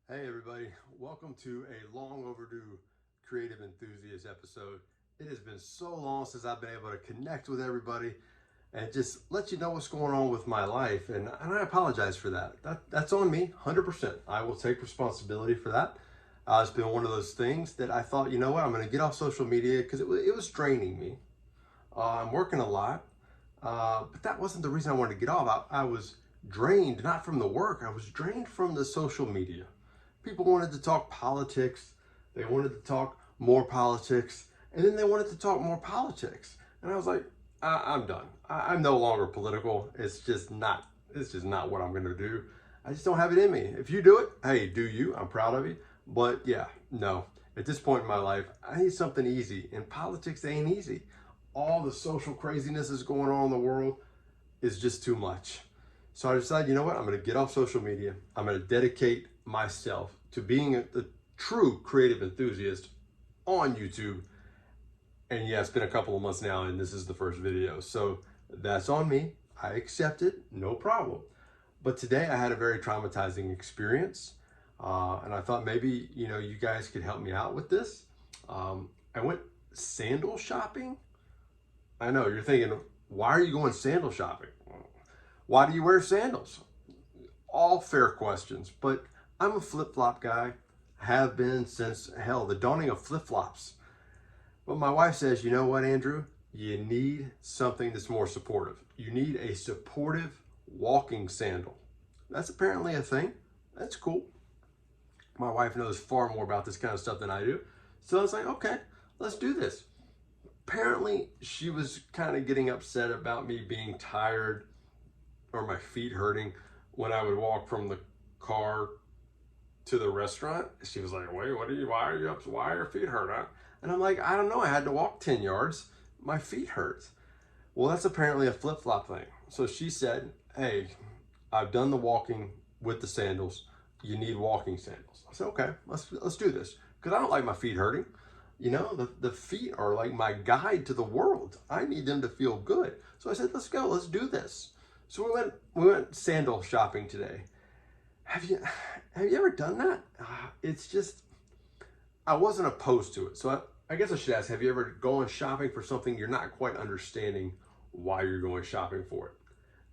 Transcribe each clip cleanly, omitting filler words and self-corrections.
Hey everybody, welcome to a long overdue Creative Enthusiast episode. It has been so long since I've been able to connect with everybody and just let you know what's going on with my life. And I apologize for that. That's on me, 100%. I will take responsibility for that. It's been one of those things that I thought, you know what, I'm going to get off social media because it was draining me. I'm working a lot, but that wasn't the reason I wanted to get off. I was drained, not from the work, I was drained from the social media. People wanted to talk politics, they wanted to talk more politics, and then they wanted to talk more politics. And I was like, I'm done. I'm no longer political. It's just not what I'm gonna do. I just don't have it in me. If you do it, hey, do you? I'm proud of you. But yeah, no. At this point in my life, I need something easy. And politics ain't easy. All the social craziness is going on in the world is just too much. So I decided, you know what? I'm going to get off social media. I'm going to dedicate myself to being a true creative enthusiast on YouTube. And yeah, it's been a couple of months now, and this is the first video. So that's on me. I accept it, no problem. But today I had a very traumatizing experience. And I thought maybe, you guys could help me out with this. I went sandal shopping. I know you're thinking, why are you going sandal shopping? Why do you wear sandals? All fair questions, but I'm a flip-flop guy, have been since hell, the dawning of flip-flops. But my wife says, you know what, Andrew? You need something that's more supportive. You need a supportive walking sandal. That's apparently a thing. That's cool. My wife knows far more about this kind of stuff than I do. So I was like, okay, let's do this. Apparently, she was kind of getting upset about me being tired or my feet hurting when I would walk from the car to the restaurant. She was like, wait, why are you up? Why are your feet hurt? Huh? And I'm like, I don't know. I had to walk 10 yards. My feet hurt. Well, that's apparently a flip-flop thing. So she said, hey, I've done the walking with the sandals. You need walking sandals. I said, okay, let's do this. Because I don't like my feet hurting. The feet are like my guide to the world. I need them to feel good. So I said, let's go, let's do this. So we went sandal shopping today. Have you ever done that? It's just, I wasn't opposed to it. So I guess I should ask, have you ever gone shopping for something you're not quite understanding why you're going shopping for it?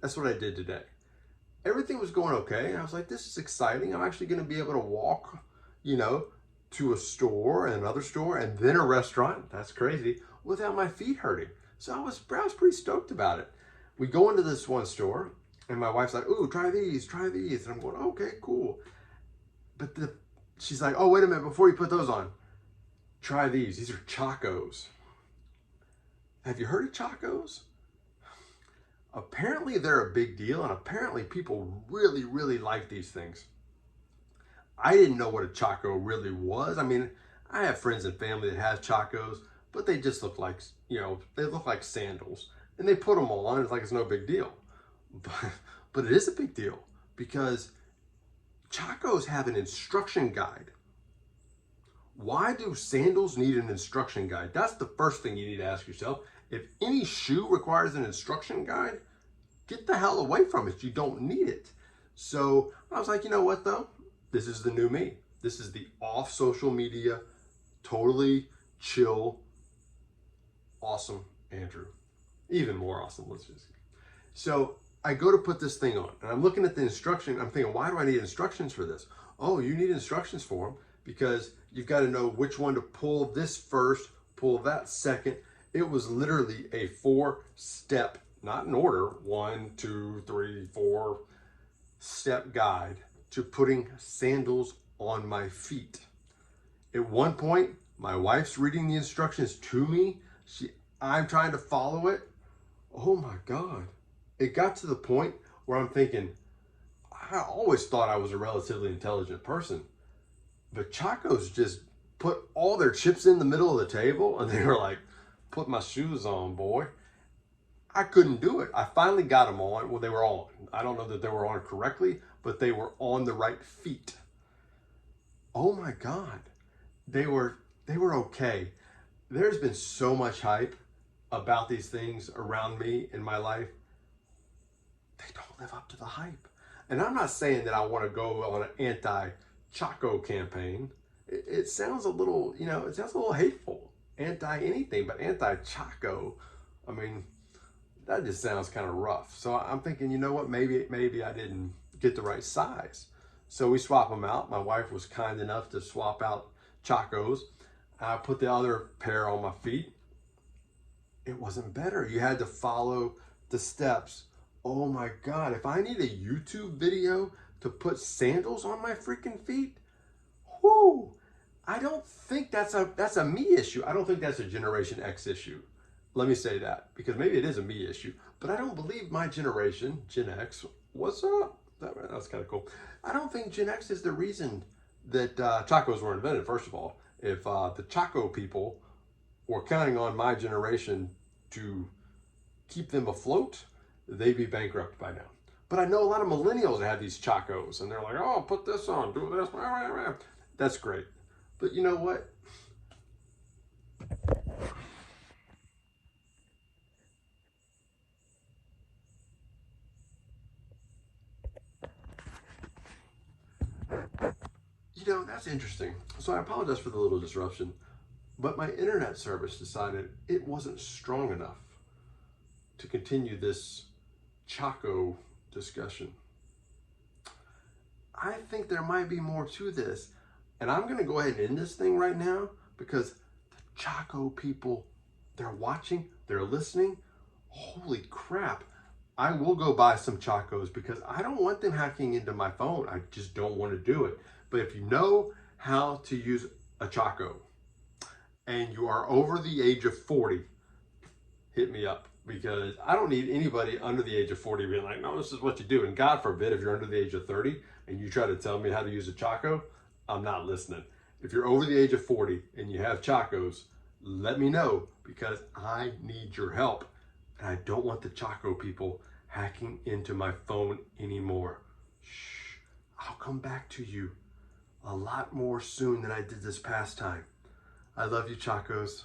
That's what I did today. Everything was going okay. I was like, this is exciting. I'm actually going to be able to walk, to a store and another store and then a restaurant. That's crazy. Without my feet hurting. So I was pretty stoked about it. We go into this one store and my wife's like, ooh, try these. And I'm going, okay, cool. But she's like, oh, wait a minute, before you put those on, try these. These are Chacos. Have you heard of Chacos? Apparently they're a big deal and apparently people really, really like these things. I didn't know what a Chaco really was. I mean, I have friends and family that have Chacos, but they just look like, they look like sandals. And they put them on, it's like it's no big deal. But it is a big deal because Chacos have an instruction guide. Why do sandals need an instruction guide? That's the first thing you need to ask yourself. If any shoe requires an instruction guide, get the hell away from it. You don't need it. So I was like, you know what though? This is the new me. This is the off social media, totally chill, awesome Andrew. Even more awesome, So I go to put this thing on and I'm looking at the instruction. I'm thinking, why do I need instructions for this? Oh, you need instructions for them because you've got to know which one to pull this first, pull that second. It was literally a 4-step, not in order, 1, 2, 3, 4-step guide to putting sandals on my feet. At one point, my wife's reading the instructions to me. I'm trying to follow it. Oh my God. It got to the point where I'm thinking, I always thought I was a relatively intelligent person, but Chacos just put all their chips in the middle of the table and they were like, put my shoes on, boy. I couldn't do it. I finally got them on. Well, they were on. I don't know that they were on correctly, but they were on the right feet. Oh my God. They were okay. There's been so much hype about these things around me in my life. They don't live up to the hype. And I'm not saying that I want to go on an Chaco campaign, it sounds a little, it sounds a little hateful. Anti anything, but anti Chaco. I mean, that just sounds kind of rough. So I'm thinking, you know what? Maybe I didn't get the right size. So we swap them out. My wife was kind enough to swap out Chacos. I put the other pair on my feet. It wasn't better. You had to follow the steps. Oh my God. If I need a YouTube video to put sandals on my freaking feet, whoo, I don't think that's a me issue. I don't think that's a Generation X issue. Let me say that, because maybe it is a me issue, but I don't believe my generation, Gen X, what's up? That's kind of cool. I don't think Gen X is the reason that Chacos were invented, first of all. If the Chaco people were counting on my generation to keep them afloat, they'd be bankrupt by now. But I know a lot of millennials that have these Chacos, and they're like, oh, put this on, do this. That's great. But you know what? That's interesting. So I apologize for the little disruption, but my internet service decided it wasn't strong enough to continue this Chaco discussion. I think there might be more to this, and I'm going to go ahead and end this thing right now because the Chaco people, they're watching, they're listening. Holy crap. I will go buy some Chacos because I don't want them hacking into my phone. I just don't want to do it. But if you know how to use a Chaco and you are over the age of 40, hit me up, because I don't need anybody under the age of 40 being like, no, this is what you do. And God forbid, if you're under the age of 30 and you try to tell me how to use a Chaco, I'm not listening. If you're over the age of 40 and you have Chacos, let me know, because I need your help. And I don't want the Chaco people hacking into my phone anymore. Shh, I'll come back to you a lot more soon than I did this past time. I love you, Chacos.